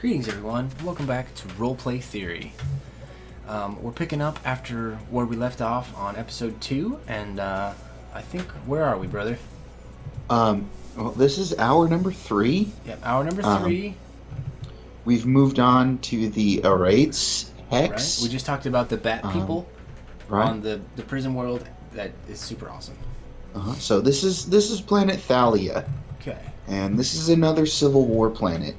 Greetings, everyone. Welcome back to Roleplay Theory. We're picking up after where we left off on episode 2, and I think, where are we, brother? Well, this is hour number 3. Yep, hour number 3. We've moved on to the Arates Right? Hex. We just talked about the bat people right. on the prison world. That is super awesome. So this is planet Thalia, Okay. and this is another Civil War planet.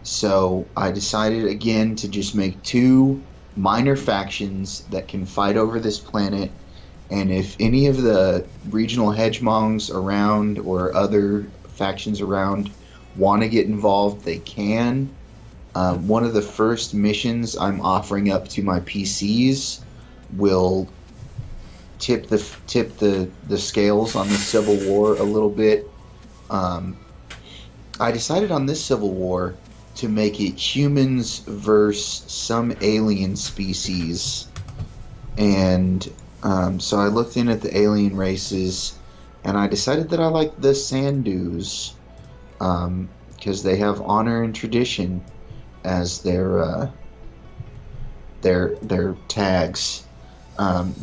So I decided again to just make 2 minor factions that can fight over this planet. And if any of the regional hegemongs around or other factions around want to get involved, they can. One of the first missions I'm offering up to my PCs will tip the scales on the Civil War a little bit. I decided on this Civil War to make it humans versus some alien species, and so I looked in at the alien races, and I decided that I like the Sandus because they have honor and tradition as their tags.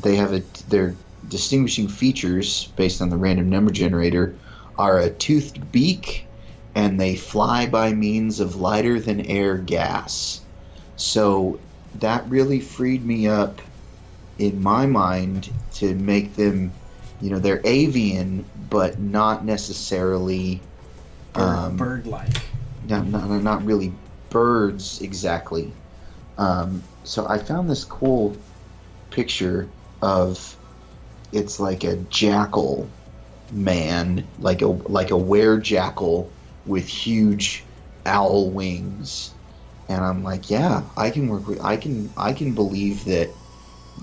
They have their distinguishing features based on the random number generator are a toothed beak, and they fly by means of lighter than air gas. So that really freed me up in my mind to make them, they're avian, but not necessarily Bird-like. not really birds exactly. So I found this cool picture of, it's like a jackal man, like a were-jackal with huge owl wings, and I'm like, yeah, I can work with. I can believe that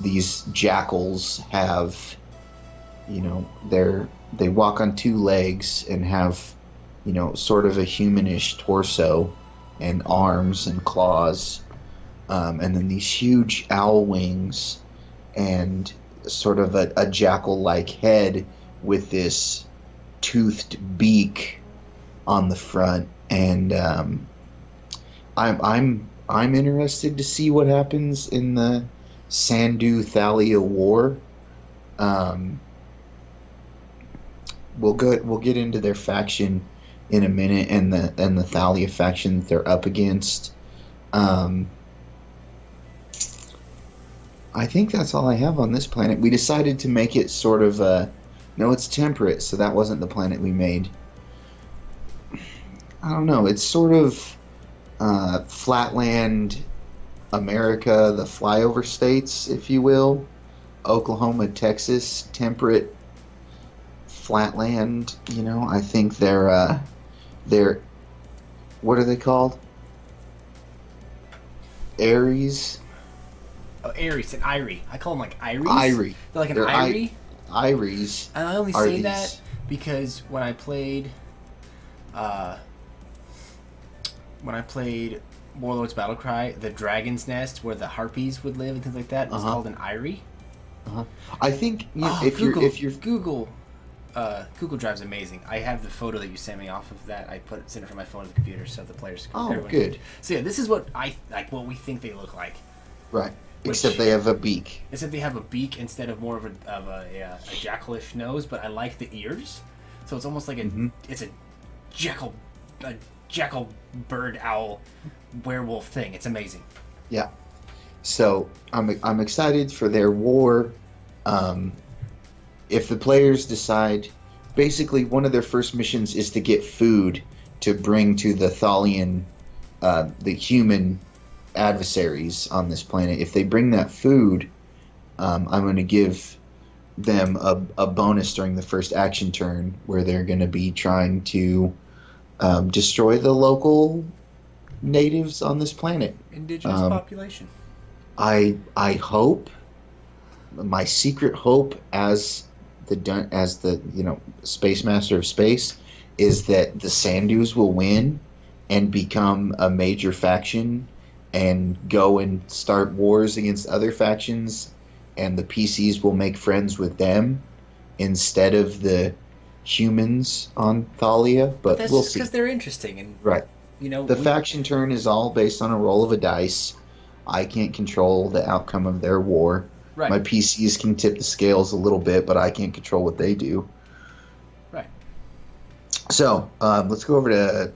these jackals have, they walk on 2 legs and have, sort of a humanish torso and arms and claws, and then these huge owl wings and sort of a jackal-like head with this toothed beak on the front, and I'm interested to see what happens in the Sandu Thalia War. We'll get into their faction in a minute, and the Thalia faction that they're up against. I think that's all I have on this planet. We decided to make it sort of no, it's temperate, so that wasn't the planet we made. I don't know. It's sort of flatland America, the flyover states, if you will. Oklahoma, Texas, temperate flatland. I think they're what are they called? Aries. Oh, Aries and Irie. I call them like Iries. Irie. They're like an Irie. Iries. And I only say that because when I played Warlord's Battlecry, the Dragon's Nest, where the harpies would live and things like that, was called an Eyrie. I think Google Drive's amazing. I have the photo that you sent me off of that. I sent it from my phone to the computer so the players can. Good. So yeah, this is what what we think they look like. Right. Except they have a beak. Except they have a beak instead of more of a jackalish nose, but I like the ears. So it's almost like it's a jackal bird owl werewolf thing. It's amazing. Yeah. So I'm excited for their war. If the players decide, basically one of their first missions is to get food to bring to the Thalian, the human adversaries on this planet. If they bring that food, I'm going to give them a bonus during the first action turn where they're going to be trying to destroy the local natives on this planet. Indigenous population. I hope, my secret hope as the Space Master of Space is that the Sandus will win and become a major faction and go and start wars against other factions, and the PCs will make friends with them instead of the humans on Thalia. But we'll see. Because they're interesting and right. You know, The we faction turn is all based on a roll of a dice. I can't control the outcome of their war. right, My PCs can tip the scales a little bit, but I can't control what they do. right. So let's go over to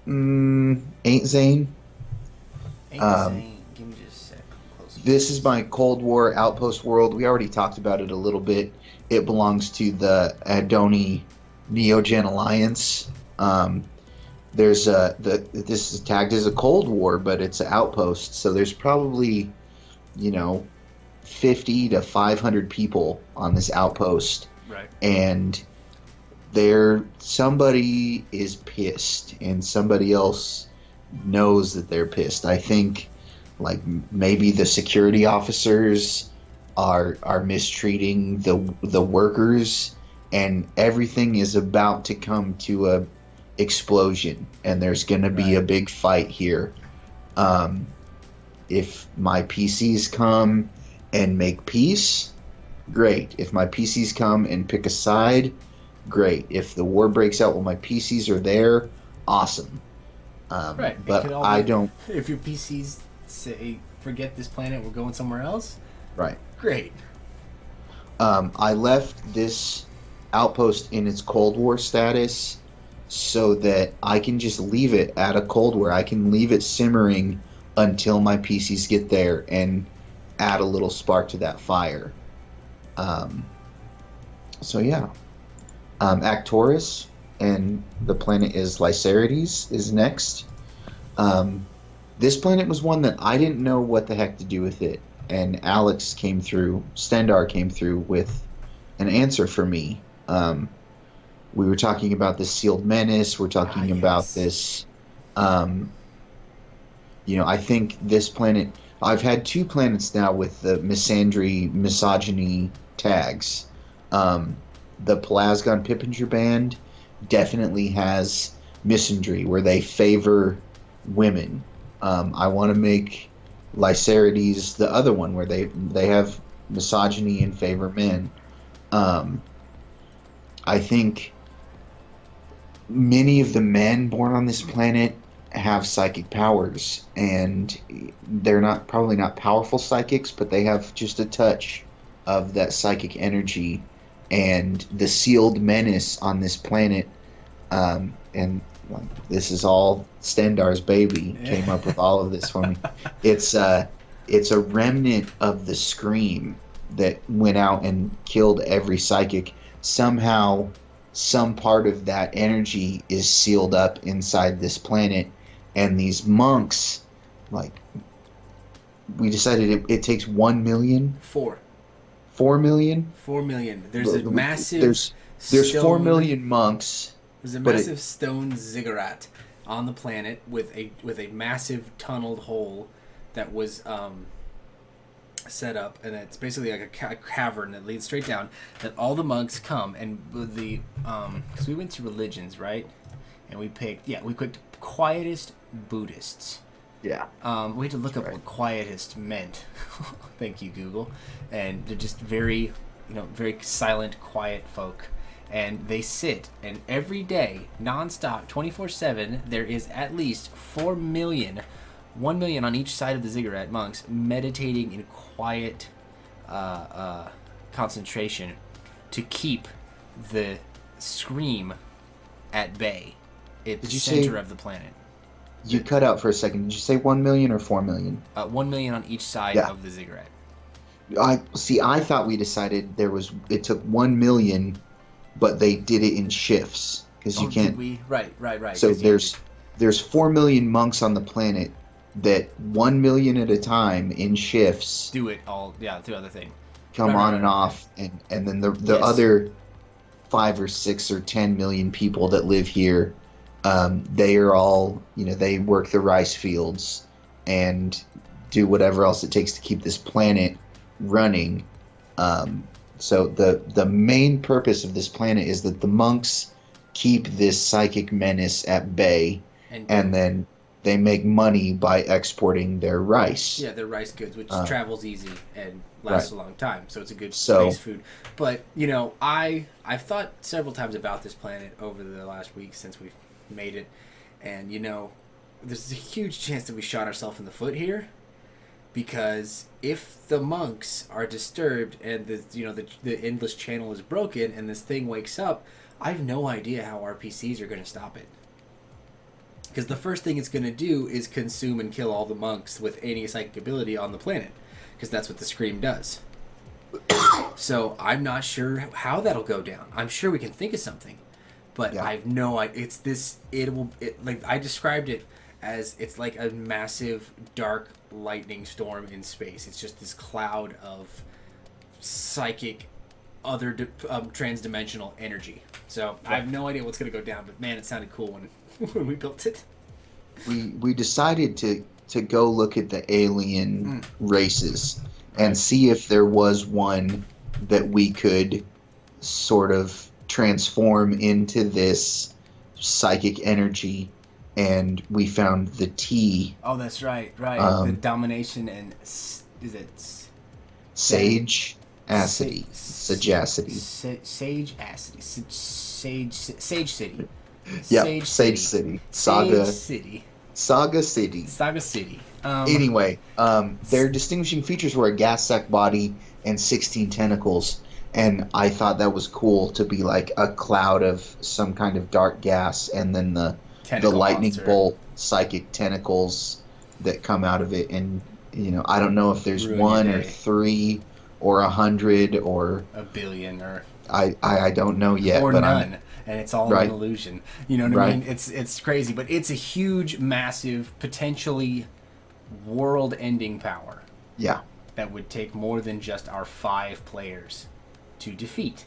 Ain't Zane. Ain't Um, Zane. Give me just a sec. Close this is this. my Cold War outpost world. We already talked about it a little bit. It belongs to the Adoni Neogen Alliance. Um, there's this is tagged as a Cold War, but it's an outpost. So there's probably, you know, 50 to 500 people on this outpost, Right. and there somebody is pissed, and somebody else knows that they're pissed. I think like maybe the security officers are mistreating the workers, and everything is about to come to a explosion, and there's going to be a Right. big fight here. um, if my PCs come and make peace, great. If my PCs come and pick a side, great. If the war breaks out while my PCs are there, awesome. Right. It could But all I be don't. if your PCs say forget this planet, we're going somewhere else. Right. Great. I left this outpost in its Cold War status so that I can just leave it at a Cold War. I can leave it simmering until my PCs get there and add a little spark to that fire. Um, so yeah, Actoris, and the planet is Lycerides is next. Um, this planet was one that I didn't know what the heck to do with it, and Stendar came through with an answer for me. We were talking about this sealed menace. We're Ah, talking about yes. this. Um, I think this planet. I've had two planets now with the misandry, misogyny tags. Um, the Pelasgon Pippinger band definitely has misandry, where they favor women. I want to make Lycerides the other one, where they have misogyny and favor men. Um, I think many of the men born on this planet have psychic powers, and they're not probably not powerful psychics, but they have just a touch of that psychic energy. And the sealed menace on this planet, and this is all Stendar's baby, came up with all of this for me. It's it's a remnant of the scream that went out and killed every psychic. Somehow some part of that energy is sealed up inside this planet, and these monks, like, we decided it takes 1 million, Four. 4 million. 4 million. There's a massive There's four stone. million monks, There's a but massive stone ziggurat on the planet with a massive tunneled hole that was set up, and it's basically like a cavern that leads straight down. That all the monks come, and the because we went to religions, right? And we picked quietest Buddhists. yeah, We had to look that's up right. what quietest meant. Thank you, Google. And they're just very, very silent, quiet folk. And they sit, and every day, nonstop, 24/7, there is at least 4 million, 1 million on each side of the ziggurat monks meditating in quiet concentration to keep the scream at bay at the Did you center say of the planet. you cut out for a second? Did you say 1 million or 4 million? 1 million on each side Yeah, of the ziggurat. I see. I thought we decided it took 1 million, but they did it in shifts because you Oh, did can't. we? Right, right, right. So Because there's 4 million monks on the planet that 1 million at a time in shifts do it all, yeah, through other thing. come Right, right, on right, and right, right. off, and then the Yes. other 5 or 6 or 10 million people that live here, they are all, they work the rice fields and do whatever else it takes to keep this planet running. So the main purpose of this planet is that the monks keep this psychic menace at bay, And and don't. then they make money by exporting their rice. Yeah, they're rice goods, which Uh, travels easy and right. lasts a long time, so it's a good space So food. But I've thought several times about this planet over the last week since we've made it, and there's a huge chance that we shot ourselves in the foot here, because if the monks are disturbed and the endless channel is broken and this thing wakes up, I have no idea how RPCs are going to stop it. Because the first thing it's going to do is consume and kill all the monks with any psychic ability on the planet, because that's what the Scream does. So I'm not sure how that'll go down. I'm sure we can think of something, but I have no idea. Like I described it as, it's like a massive dark lightning storm in space. It's just this cloud of psychic, other trans-dimensional energy. So I have no idea what's going to go down, but man, it sounded cool when we built it. We decided to go look at the alien races and see if there was one that we could sort of transform into this psychic energy, and we found the T. Oh, that's right. The domination and is it sage acity, sagacity, sage acity, sage city. Yeah, Sage City. Saga City. Anyway, their distinguishing features were a gas sac body and 16 tentacles, and I thought that was cool to be like a cloud of some kind of dark gas, and then the lightning bolt psychic tentacles that come out of it. And I don't know if there's one or three or 100 or a billion, or I don't know yet, or but none. And it's all an illusion. You know what I mean? It's crazy, but it's a huge, massive, potentially world-ending power. Yeah. That would take more than just our 5 players to defeat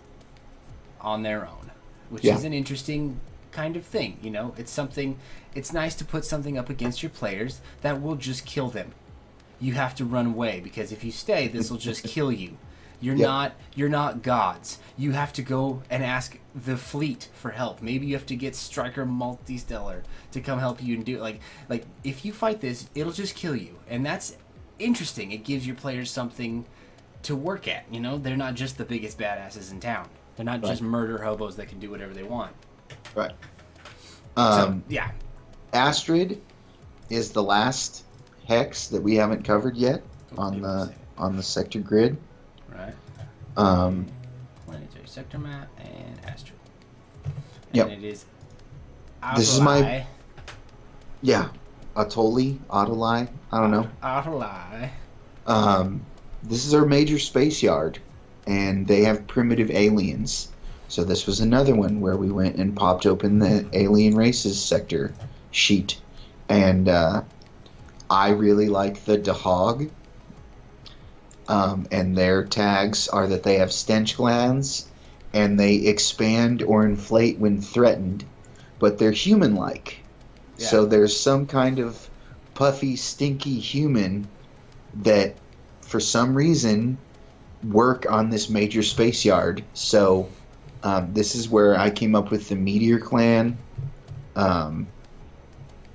on their own, which is an interesting kind of thing. It's something. It's nice to put something up against your players that will just kill them. You have to run away, because if you stay, this will just kill you. You're not gods. You have to go and ask the fleet for help. Maybe you have to get Striker Multistellar to come help you and do it. Like if you fight this, it'll just kill you. And that's interesting. It gives your players something to work at. They're not just the biggest badasses in town. They're not just murder hobos that can do whatever they want. Right. Yeah. Astrid is the last hex that we haven't covered yet on the sector grid. Right. Planetary sector map and Astrid. And it is Autoli. This is my... Yeah. Autoli? I don't know. Autoli. This is our major space yard, and they have primitive aliens. So this was another one where we went and popped open the alien races sector sheet. And I really like the Dahog. And their tags are that they have stench glands, and they expand or inflate when threatened, but they're human-like. Yeah. So there's some kind of puffy, stinky human that, for some reason, work on this major space yard. So this is where I came up with the Meteor Clan,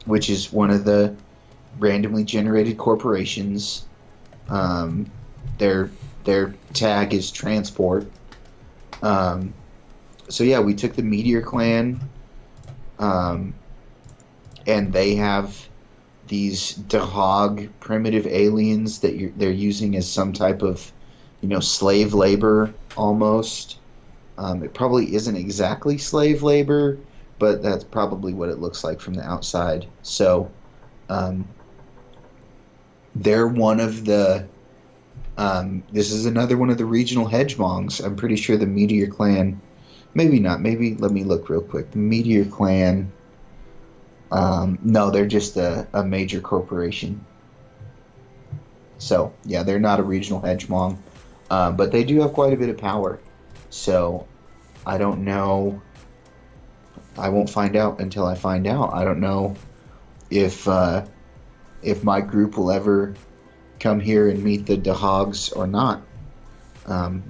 which is one of the randomly generated corporations. Their tag is transport. So yeah, we took the Meteor Clan, and they have these Dahog primitive aliens that they're using as some type of, slave labor almost. It probably isn't exactly slave labor, but that's probably what it looks like from the outside. So they're one of the... this is another one of the regional hegemongs. I'm pretty sure the Meteor Clan... Maybe not. Maybe let me look real quick. The Meteor Clan... no, they're just a major corporation. So, yeah, they're not a regional hegemon. But they do have quite a bit of power. So, I don't know... I won't find out until I find out. I don't know if my group will ever come here and meet the Dahogs or not.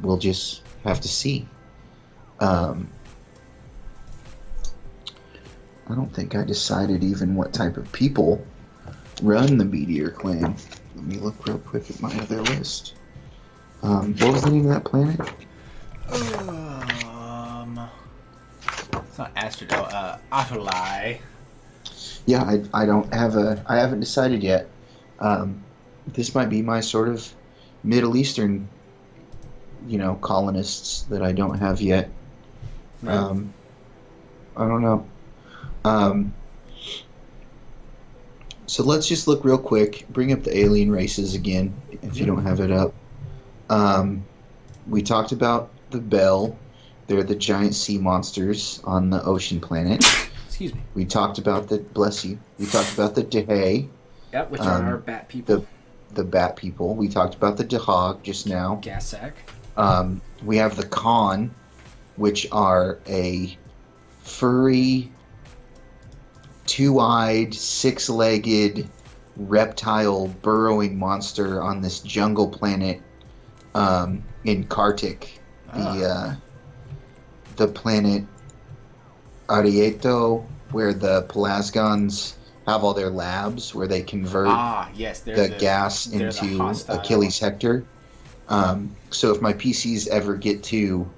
We'll just have to see. I don't think I decided even what type of people run the Meteor Clan. Let me look real quick at my other list. What was the name of that planet? It's not Astrid. Autoli. Yeah, I haven't decided yet. This might be my sort of Middle Eastern, colonists that I don't have yet. Right. Um, I don't know. Um, so let's just look real quick. Bring up the alien races again, if you Yep. don't have it up. Um, we talked about the Bell. They're the giant sea monsters on the ocean planet. Excuse me. We talked about the bless you. We talked about the Dehe, Yep, which are our um, bat people. the bat people. We talked about the Dahog just now. Gas sack. We have the Khan, which are a furry, two-eyed, six-legged reptile burrowing monster on this jungle planet in Kartik, Ah. the planet Arieto, where the Pelasgons have all their labs where they convert Yes, the gas they're the into hostile. Achilles Hector. So if my PCs ever get to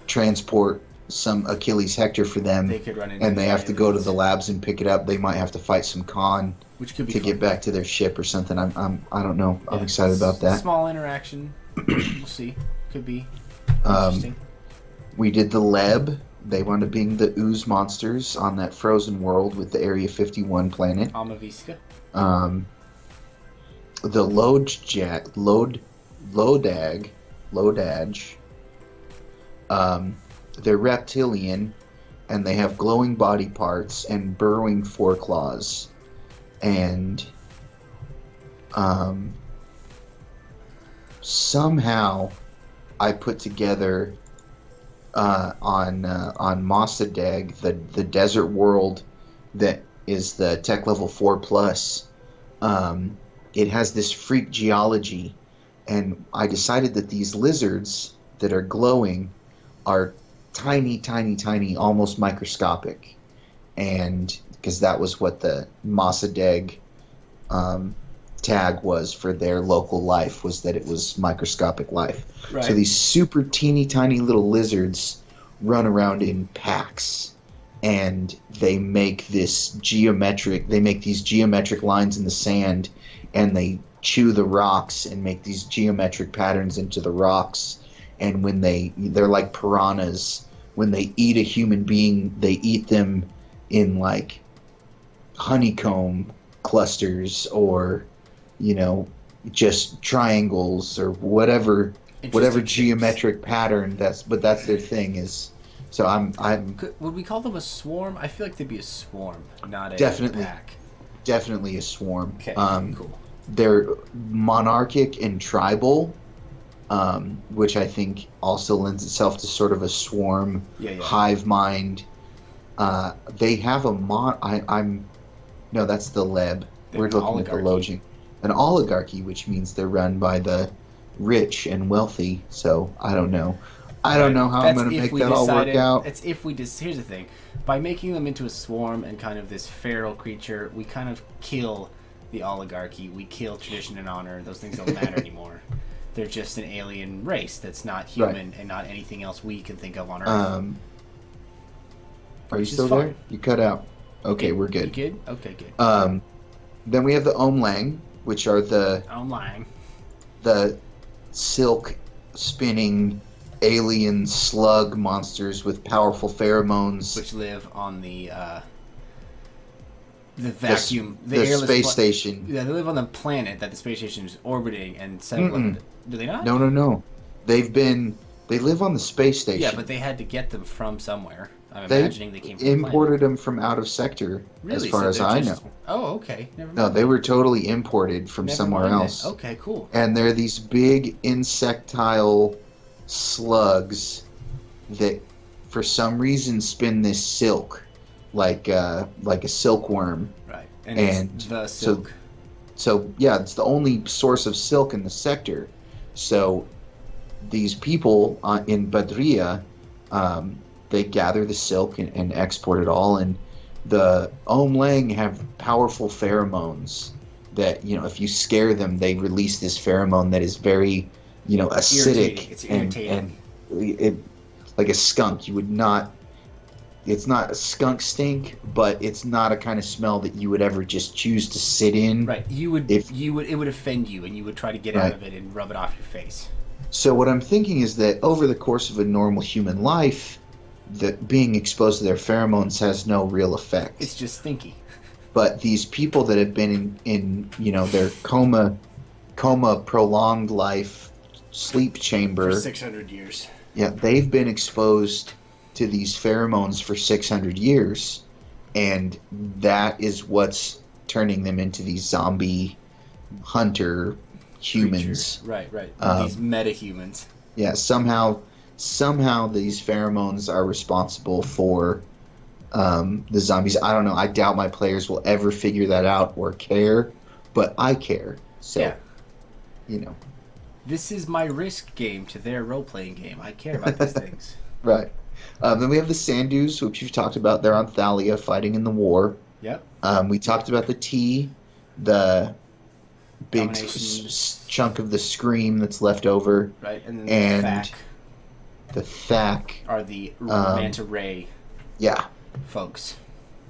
transport some Achilles Hector for them, They could run into and they the have to go to aliens, the labs and pick it up, they might have to fight some Khan which could be to fun. get back to their ship or something. I don't know. I'm Yeah, excited about that. Small interaction. We'll see. Could be Um, interesting. we did the Leb. They wound up being the ooze monsters on that frozen world with the Area 51 planet. Amaviska. Um, the Lodage. They're reptilian, and they have glowing body parts and burrowing foreclaws. And somehow I put together on Mossadegh, the desert world that is the tech level 4 plus. It has this freak geology, and I decided that these lizards that are glowing are tiny, tiny, tiny, almost microscopic, and because that was what the Mossadegh tag was for their local life, was that it was microscopic life. Right. So these super teeny tiny little lizards run around in packs, and they make these geometric lines in the sand, and they chew the rocks and make these geometric patterns into the rocks. And when they're like piranhas. When they eat a human being, they eat them in like honeycomb clusters, or just triangles, or whatever geometric pattern. That's their thing is. So Would we call them a swarm? I feel like they'd be a swarm, not a definitely pack. definitely a swarm. Okay, cool. They're monarchic and tribal, which I think also lends itself to sort of a swarm, hive mind. They have no, that's the Leb. We're looking at the Lojing. An oligarchy, which means they're run by the rich and wealthy. So I don't know. I don't know how I'm going to make that all work out. That's if we just. Here's the thing: by making them into a swarm and kind of this feral creature, we kind of kill the oligarchy. We kill tradition and honor. Those things don't matter anymore. They're just an alien race that's not human and not anything else we can think of on Earth. Are you still there? You cut out. Okay, we're good. You good? Okay, good. Then we have the Omlang, which are the silk spinning alien slug monsters with powerful pheromones, which live on the vacuum, the space station. Yeah, they live on the planet that the space station is orbiting and settled. Do they not? No. They live on the space station. Yeah, but they had to get them from somewhere. I'm imagining they came from imported them from out of sector, as far as I know. Oh, okay. Never mind. No, they were totally imported from somewhere else. Okay, cool. And they're these big insectile slugs that, for some reason, spin this silk, like a silkworm. Right, and it's the silk. So yeah, it's the only source of silk in the sector. So these people in Badria, they gather the silk and export it all. And the Omlang have powerful pheromones that, if you scare them, they release this pheromone that is very, acidic. It's irritating. And it, like a skunk. You would not it's not a skunk stink, but it's not a kind of smell that you would ever just choose to sit in. Right. If It would offend you, and you would try to get out right. of it and rub it off your face. So what I'm thinking is that over the course of a normal human life, that being exposed to their pheromones has no real effect. It's just stinky. But these people that have been in their coma prolonged life sleep For chamber, 600 years. yeah, they've been exposed to these pheromones for 600 years, and that is what's turning them into these zombie hunter humans. Creatures. Right, right. These Um, meta-humans. yeah, somehow these pheromones are responsible for the zombies. I don't know. I doubt my players will ever figure that out or care, but I care. So, Yeah. you know, This is my Risk game to their role-playing game. I care about these things. right. Then we have the Sandus, which you've talked about. They're on Thalia fighting in the war. Yep. We talked about the T, the big Domination. chunk of the scream that's left over, Right, and then and the Thack the Thack. are the Manta Ray Yeah, folks.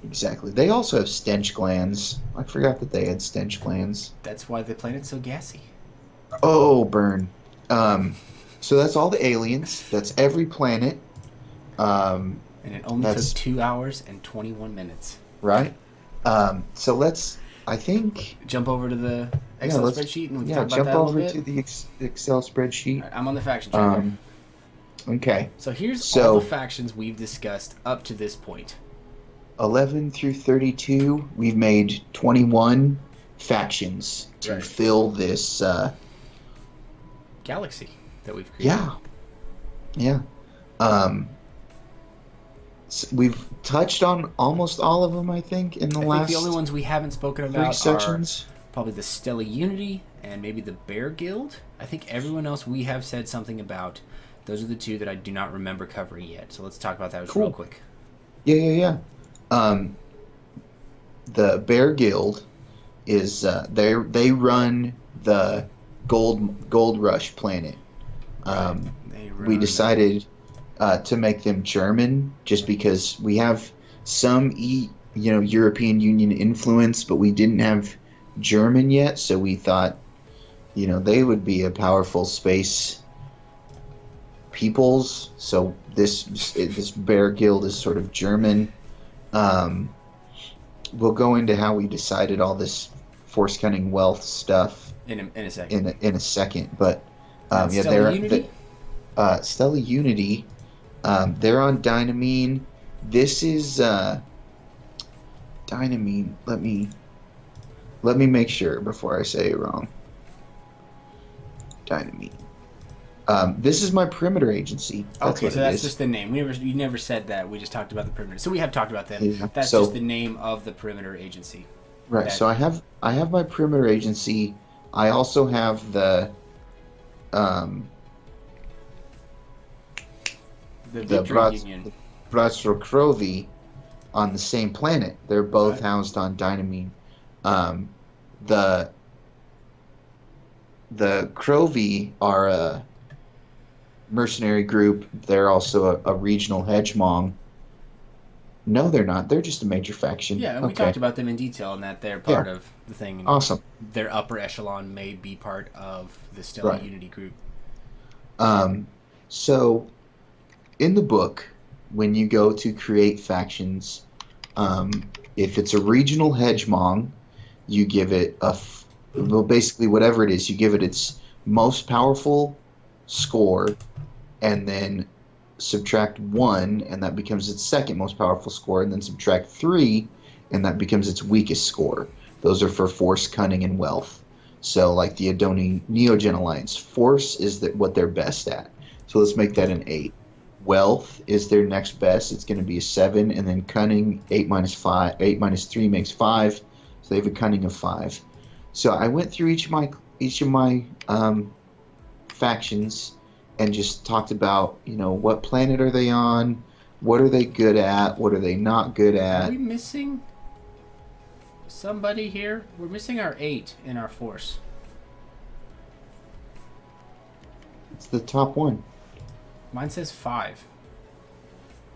exactly. They also have stench glands. I forgot that they had stench glands. That's why the planet's so gassy. Oh, burn. So that's all the aliens. That's every planet. And it only That's took 2 hours and 21 minutes. right. So let's. I think. Jump over to the Excel spreadsheet and we can talk about jump that a over little to bit. the Excel spreadsheet. All right, I'm on the faction tracker. Okay. So here's So- all the factions we've discussed up to this point. 11 through 32, we've made 21 factions to Right. fill this. Galaxy that we've created. Yeah. We've touched on almost all of them, I think, in the I last think the only ones we haven't spoken 3 about are sections. probably the Stella Unity and maybe the Bear Guild. I think everyone else we have said something about. Those are the two that I do not remember covering yet. So let's talk about that real quick. Yeah. The Bear Guild is they run the Gold Rush planet. We decided to make them German just because we have some European Union influence, but we didn't have German yet, so we thought they would be a powerful space peoples. So this Bear Guild is sort of German. We'll go into how we decided all this force cunning wealth stuff in a second. in a second, but Stella Unity? Stella Unity. They're on Dynamine. This is Dynamine. Let me make sure before I say it wrong. Dynamine. This is my perimeter agency. That's Okay, what so it that's is. just the name. You never said that. We just talked about the perimeter. So we have talked about them. Yeah, That's so- just the name of the perimeter agency. Right. So I have my perimeter agency. I also have the The the Victory Union. Bratstrokrovi on the same planet. They're both housed on Dynamine. The Krovi are a mercenary group. They're also a regional hegemon. No, they're not. They're just a major faction. Yeah, and we talked about them in detail and that they're part of the thing. And Awesome. their upper echelon may be part of the Stella Right. Unity group. So, in the book, when you go to create factions, if it's a regional hegemon, you give it well, basically whatever it is, you give it its most powerful score, and then subtract 1, and that becomes its second most powerful score, and then subtract 3, and that becomes its weakest score. Those are for force, cunning, and wealth. So, like the Adoni Neogen Alliance, force is what they're best at. So let's make that an 8. Wealth is their next best. It's going to be a 7, and then cunning 8 minus 3 makes 5. So they have a cunning of 5. So I went through each of my factions and just talked about what planet are they on, what are they good at, what are they not good Are at. we missing somebody here? We're missing our 8 in our force. It's the top one. Mine says 5.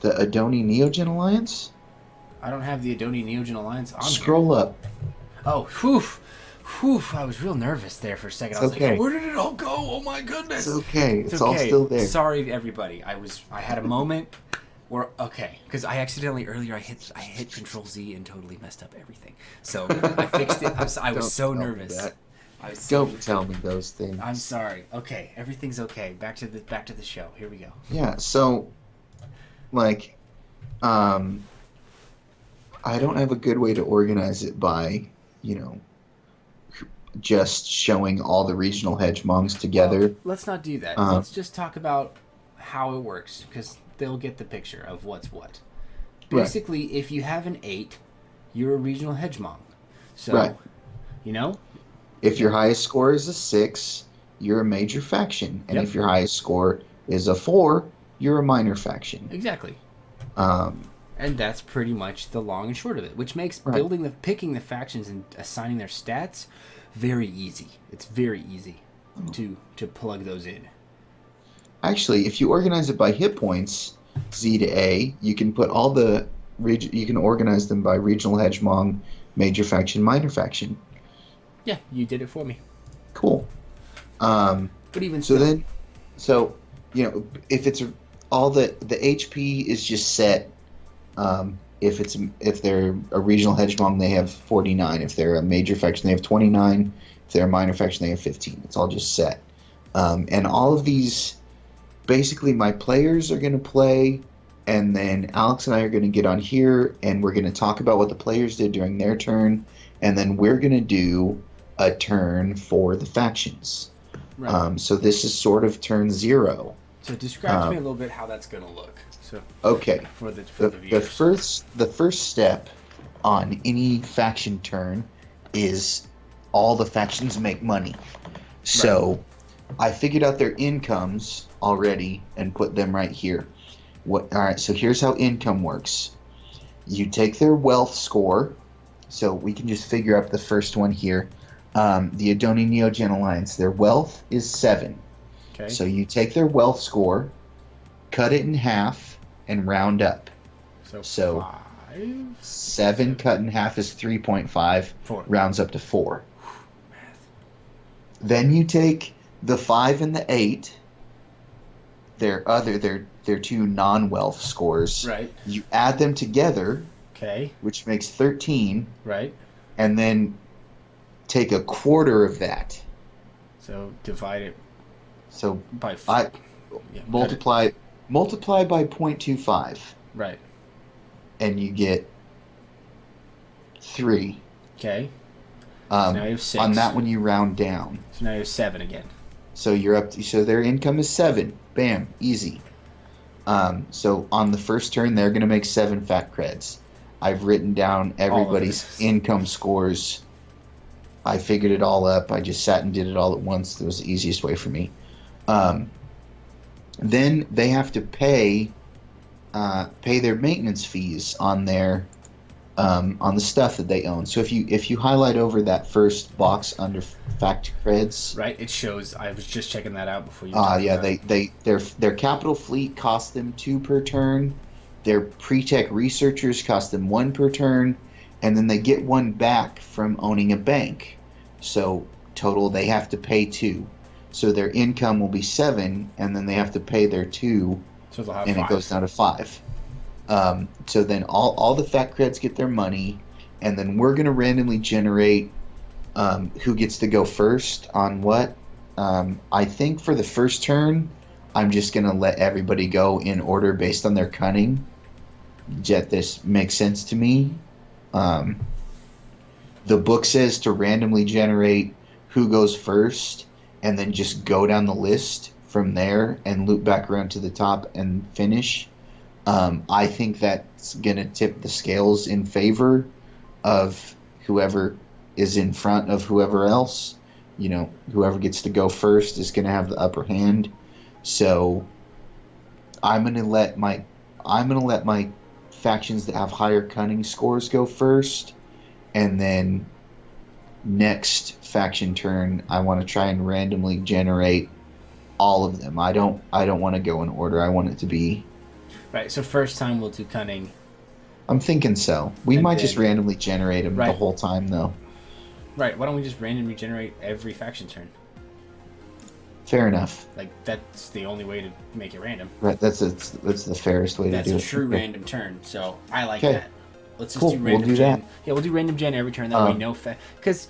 The Adoni Neogen Alliance? I don't have the Adoni Neogen Alliance on here. Scroll up. Oh, whew. Whew, I was real nervous there for a second. It's I was okay. like, where did it all go? Oh my goodness. It's okay. It's It's okay. all still there. Sorry, everybody. I had a moment where because I accidentally earlier I hit Control Z and totally messed up everything. So I fixed it. I was so nervous. Don't tell me those things. I'm sorry. Okay, everything's okay. Back to the show. Here we go. Yeah. So, like, I don't have a good way to organize it by, just showing all the regional hegemongs together. Well, let's not do that. Let's just talk about how it works, because they'll get the picture of what's what. Basically, right. If you have an 8, you're a regional hegemon. So, right. If your highest score is a 6, you're a major faction. And if your highest score is a 4, you're a minor faction. Exactly. And that's pretty much the long and short of it, which makes picking the factions and assigning their stats very easy. It's very easy to plug those in. Actually, if you organize it by hit points, Z to A, you can put all the you can organize them by regional hegemon, major faction, minor faction. Yeah, you did it for me. Cool. But even so if it's all the HP is just set. If they're a regional hegemon, they have 49. If they're a major faction, they have 29. If they're a minor faction, they have 15. It's all just set. And all of these, basically, my players are going to play, and then Alex and I are going to get on here, and we're going to talk about what the players did during their turn, and then we're going to do a turn for the factions. Right. So this is sort of turn 0. So describe to me a little bit how that's going to look. So okay. For the viewers. The first step on any faction turn is all the factions make money. So I figured out their incomes already and put them right here. All right, so here's how income works. You take their wealth score. So we can just figure out the first one here. The Adoni Neogen Alliance, their wealth is 7. Okay. So you take their wealth score, cut it in half, and round up. So 5? 7 cut in half is 3.5. 4. Rounds up to 4. Math. Then you take the 5 and the 8, their 2 non-wealth scores. Right. You add them together. Okay. Which makes 13. Right. And then take a quarter of that. So divide it. So by 5. Multiply by 0.25. Right. And you get 3. Okay. So now you have 6. On that one, you round down. So now you have 7 again. So you're up. So their income is 7. Bam, easy. So on the first turn, they're going to make 7 fat creds. I've written down everybody's income scores. I figured it all up. I just sat and did it all at once. It was the easiest way for me. Then they have to pay their maintenance fees on their on the stuff that they own. So if you highlight over that first box under fact creds, right, it shows. I was just checking that out before you. Their capital fleet costs them 2 per turn. Their pre-tech researchers cost them 1 per turn, and then they get 1 back from owning a bank. So total, they have to pay 2. So their income will be 7, and then they have to pay their 2, so they'll have and 5. It goes down to 5. So then all the fat creds get their money, and then we're going to randomly generate who gets to go first on what. I think for the first turn, I'm just going to let everybody go in order based on their cunning. Yet this makes sense to me. The book says to randomly generate who goes first, and then just go down the list from there and loop back around to the top and finish. I think that's going to tip the scales in favor of whoever is in front of whoever else. Whoever gets to go first is going to have the upper hand. So I'm going to let my factions that have higher cunning scores go first, and then next faction turn I want to try and randomly generate all of them. I don't want to go in order. I want it to be Right. So first time we'll do cunning, I'm thinking so. We and might just then randomly generate them the right, whole time, though. right. Why don't we just randomly generate every faction turn? Fair enough. Like that's the only way to make it random. Right, that's the fairest way That's to a do it. true Okay. random turn. So I like Okay. that. Let's just Cool. do We'll random do gen. that. Yeah, we'll do random gen every turn. That way, Um, no because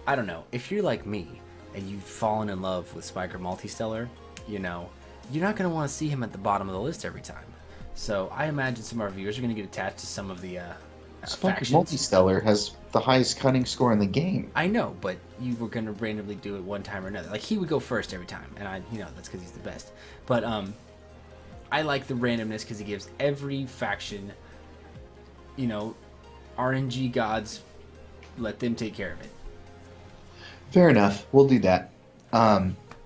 I don't know if you're like me and you've fallen in love with Spiker Multistellar, you know, you're not gonna want to see him at the bottom of the list every time. So I imagine some of our viewers are gonna get attached to some of the Spiker factions. Multistellar has the highest cunning score in the game. I know, but you were gonna randomly do it one time or another. Like he would go first every time, and that's because he's the best. But I like the randomness because he gives every faction, RNG gods, let them take care of it. Fair enough. We'll do that.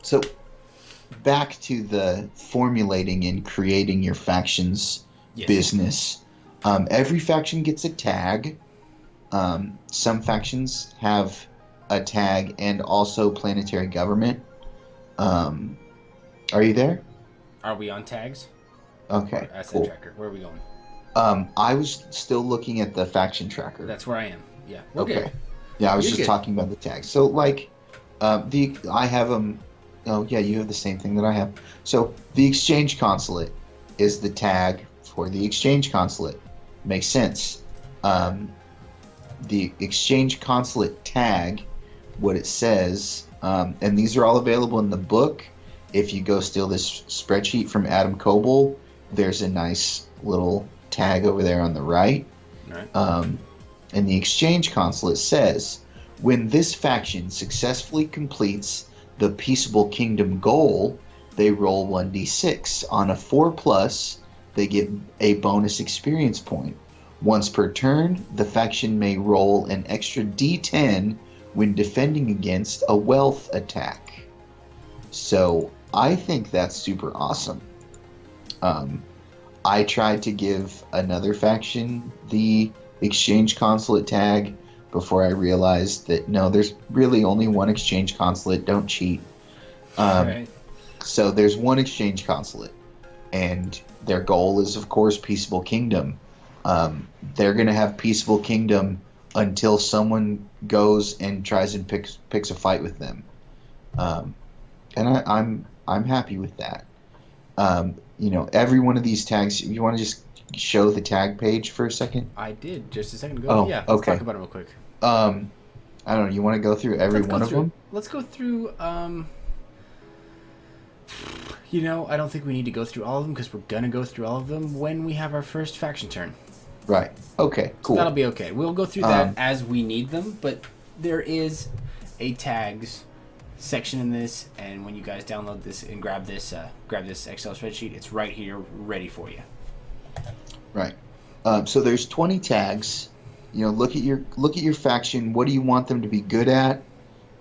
So back to the formulating and creating your factions Yes. business. Every faction gets a tag. Some factions have a tag and also planetary government. Are you there? Are we on tags? Okay, Or asset cool. tracker. Where are we going? I was still looking at the faction tracker. That's where I am. Yeah. We're Okay. good. Yeah, I was You're just good. talking about the tags. So I have them. Oh yeah, you have the same thing that I have. So the exchange consulate is the tag for the exchange consulate. Makes sense. The exchange consulate tag, what it says, and these are all available in the book. If you go steal this spreadsheet from Adam Coble, there's a nice little tag over there on the right. All right. And the exchange consulate says, when this faction successfully completes the Peaceable Kingdom goal, they roll 1d6. On a 4+, they get a bonus experience point. Once per turn, the faction may roll an extra d10 when defending against a wealth attack. So I think that's super awesome. I tried to give another faction the exchange consulate tag before I realized that no, there's really only one exchange consulate. Don't cheat. Right. So there's one exchange consulate, and their goal is, of course, Peaceable Kingdom. They're going to have Peaceable Kingdom until someone goes and tries and picks a fight with them, and I'm happy with that. Every one of these tags. You want to just show the tag page for a second? I did just a second ago. Oh, Yeah. Let's okay. talk about it real quick. I don't know. You want to go through every one of them? Let's go through. I don't think we need to go through all of them because we're gonna go through all of them when we have our first faction turn. Right. Okay. Cool. That'll be okay. We'll go through that as we need them, but there is a tags section in this, and when you guys download this and grab this Excel spreadsheet, it's right here, ready for you. Right. So there's 20 tags. Look at your faction. What do you want them to be good at?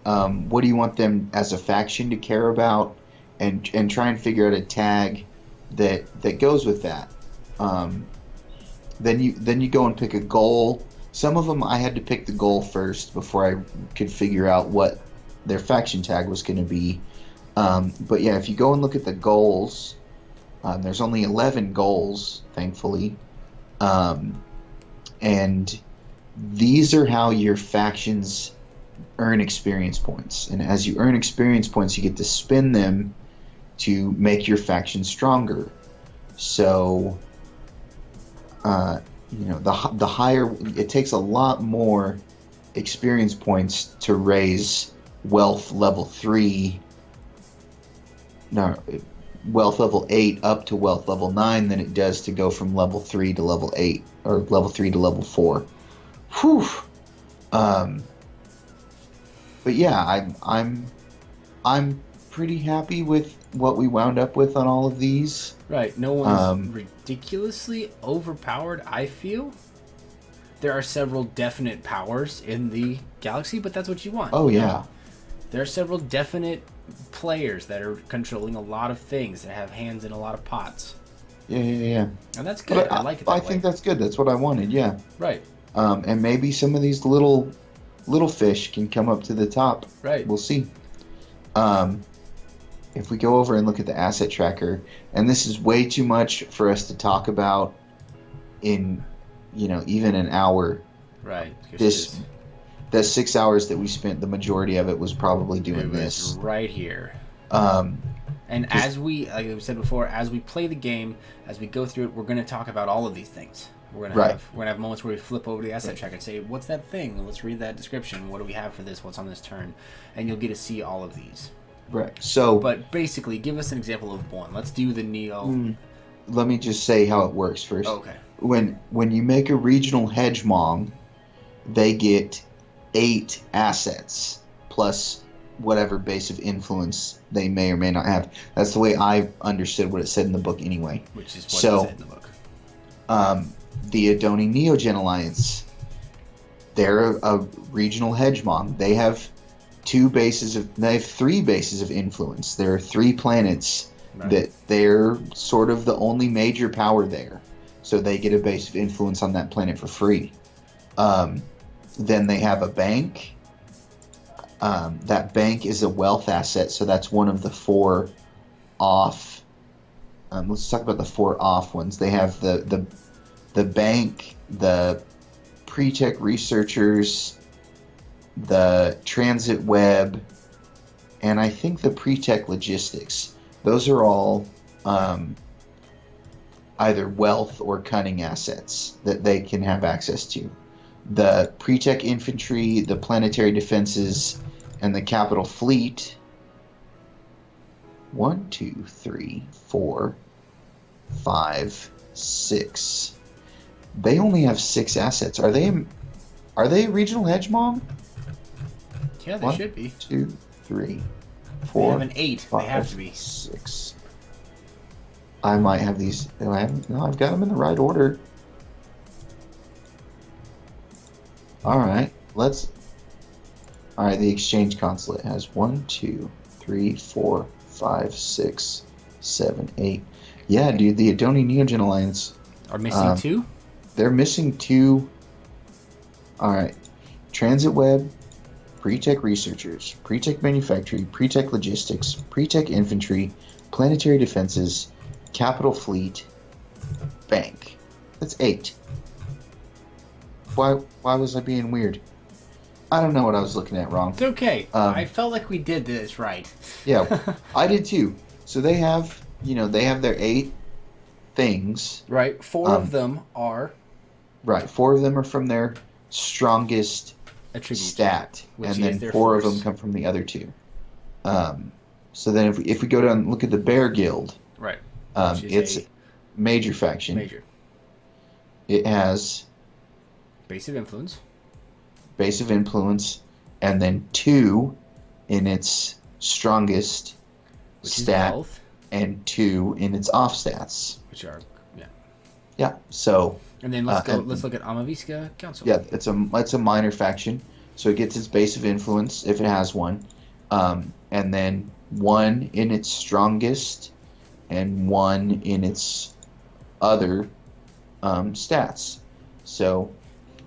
What do you want them as a faction to care about? And try and figure out a tag that goes with that. Then you go and pick a goal. Some of them I had to pick the goal first before I could figure out what their faction tag was going to be. But yeah, if you go and look at the goals, there's only 11 goals, thankfully. And these are how your factions earn experience points. And as you earn experience points, you get to spend them to make your faction stronger. So, the higher, it takes a lot more experience points to raise wealth level 3, wealth level 8 up to wealth level 9 than it does to go from level 3 to level 8, or level 3 to level 4. Whew. But yeah, I'm pretty happy with what we wound up with on all of these. Right. No one's ridiculously overpowered, I feel. There are several definite powers in the galaxy, but that's what you want. Oh, yeah. There are several definite players that are controlling a lot of things, that have hands in a lot of pots. Yeah. And that's good. I like it that I way. think that's good. That's what I wanted, yeah. Right. And maybe some of these little fish can come up to the top. Right. We'll see. if we go over and look at the asset tracker, and this is way too much for us to talk about in, even an hour. Right. This the 6 hours that we spent, the majority of it was probably It doing was this. right here. Um, And 'Cause as we, like I said before, as we play the game, as we go through it, we're going to talk about all of these things. right, We're gonna have moments where we flip over the asset track and say, "What's that thing? Let's read that description. What do we have for this? What's on this turn?" And you'll get to see all of these. right. So, But basically, give us an example of one. Let's do the Neo. let me just say how it works first. Oh, okay. When you make a regional hegemon, they get 8 assets plus whatever base of influence they may or may not have. That's the way I understood what it said in the book anyway. Which is what So, it said in the book. The Adoni Neogen Alliance, they're a regional hegemon. They have 3 bases of influence. There are 3 planets Right. that they're sort of the only major power there. So they get a base of influence on that planet for free. Then they have a bank. That bank is a wealth asset, so that's one of the 4 off. Let's talk about the 4 off ones. They have the bank, the pre-tech researchers, the transit web, and I think the pre-tech logistics. Those are all either wealth or cunning assets that they can have access to. The pre-tech infantry, the planetary defenses, and the capital fleet. 1, 2, 3, 4, 5, 6. They only have 6 assets. Are they regional hegemon? Yeah, they 1, should be. 2, 3, They 4. have an 8. They have to be. 6. I might have these. No, I've got them in the right order. All right, All right, the exchange consulate has 1, 2, 3, 4, 5, 6, 7, 8. Yeah, dude, the Adoni Neogen Alliance. Are missing 2? They're missing 2. All right, transit web, pre-tech researchers, pre-tech manufacturing, pre-tech logistics, pre-tech infantry, planetary defenses, capital fleet, bank. That's 8. Why was I being weird? I don't know what I was looking at wrong. It's okay. I felt like we did this right. Yeah, I did too. So they have, their 8 things. Right. 4 of them are Right. 4 of them are from their strongest attribute stat, which and is then their 4 of force. them come from the other 2. So then if we go down and look at the Bear Guild, Right. it's a major faction. Major. It has Base of influence. base of influence, and then 2 in its strongest Which stat, is wealth. and 2 in its off stats. Which are, yeah. Yeah. So And then let's look at Amaviska Council. yeah, it's a minor faction, so it gets its base of influence if it has one, and then 1 in its strongest, and 1 in its other stats. So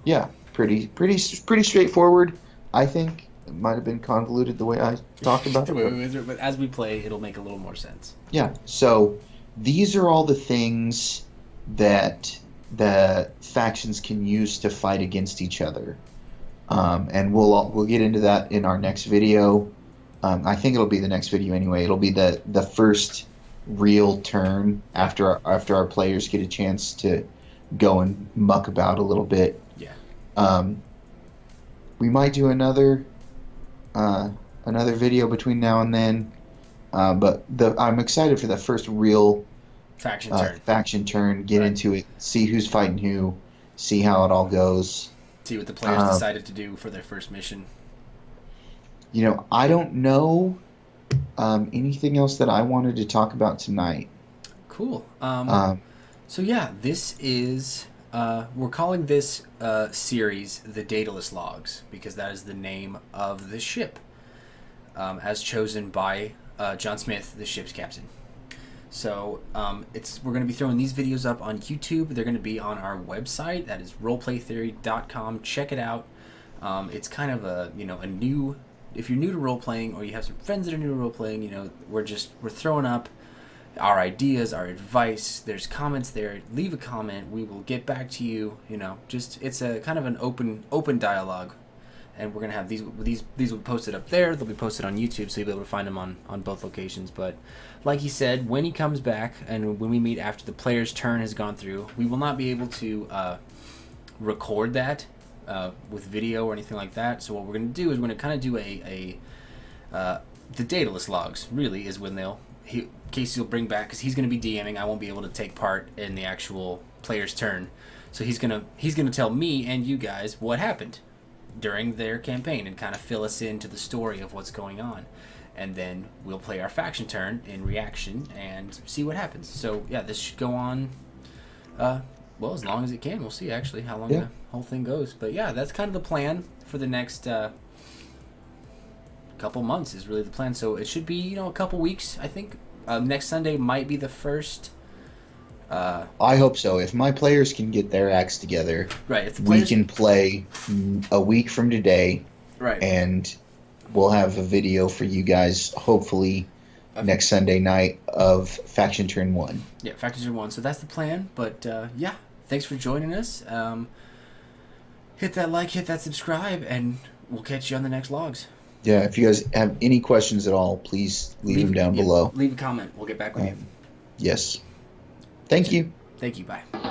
yeah, pretty straightforward. I think it might have been convoluted the way I talked about it. But as we play, it'll make a little more sense. Yeah. So these are all the things that the factions can use to fight against each other, and we'll get into that in our next video. I think it'll be the next video anyway. It'll be the first real turn after our players get a chance to go and muck about a little bit. Yeah. We might do another video between now and then, but I'm excited for the first real faction turn. Get into it, see who's fighting who, see how it all goes. See what the players decided to do for their first mission. I don't know anything else that I wanted to talk about tonight. Cool. So yeah, this is we're calling this series the Daedalus Logs because that is the name of the ship, as chosen by John Smith, the ship's captain. So we're going to be throwing these videos up on YouTube. They're going to be on our website. That is roleplaytheory.com. Check it out. It's kind of a new new to role playing, or you have some friends that are new to role playing, we're throwing up our ideas, our advice. There's comments there. Leave a comment. We will get back to you. It's a kind of an open dialogue, and we're gonna have these will be posted up there. They'll be posted on YouTube, so you'll be able to find them on both locations. But like he said, when he comes back and when we meet after the player's turn has gone through, we will not be able to record that with video or anything like that. So what we're gonna do is we're gonna kind of do the dataless logs. Really, is when Casey will bring back, because he's going to be DMing. I won't be able to take part in the actual player's turn, so he's gonna tell me and you guys what happened during their campaign and kind of fill us into the story of what's going on, and then we'll play our faction turn in reaction and see what happens. So yeah, this should go on well, as long as it can. We'll see actually how long the whole thing goes, but yeah, that's kind of the plan for the next couple months is really the plan. So it should be a couple weeks, I think. Next Sunday might be the first. I hope so. If my players can get their acts together, right? If the we can play a week from today, right? And we'll have a video for you guys, hopefully, next Sunday night of Faction Turn 1. Yeah, Faction Turn 1. So that's the plan. But yeah, thanks for joining us. Hit that like, hit that subscribe, and we'll catch you on the next logs. Yeah, if you guys have any questions at all, please leave them down below. Leave a comment. We'll get back with you. Yes. Thank you. Thank you. Bye.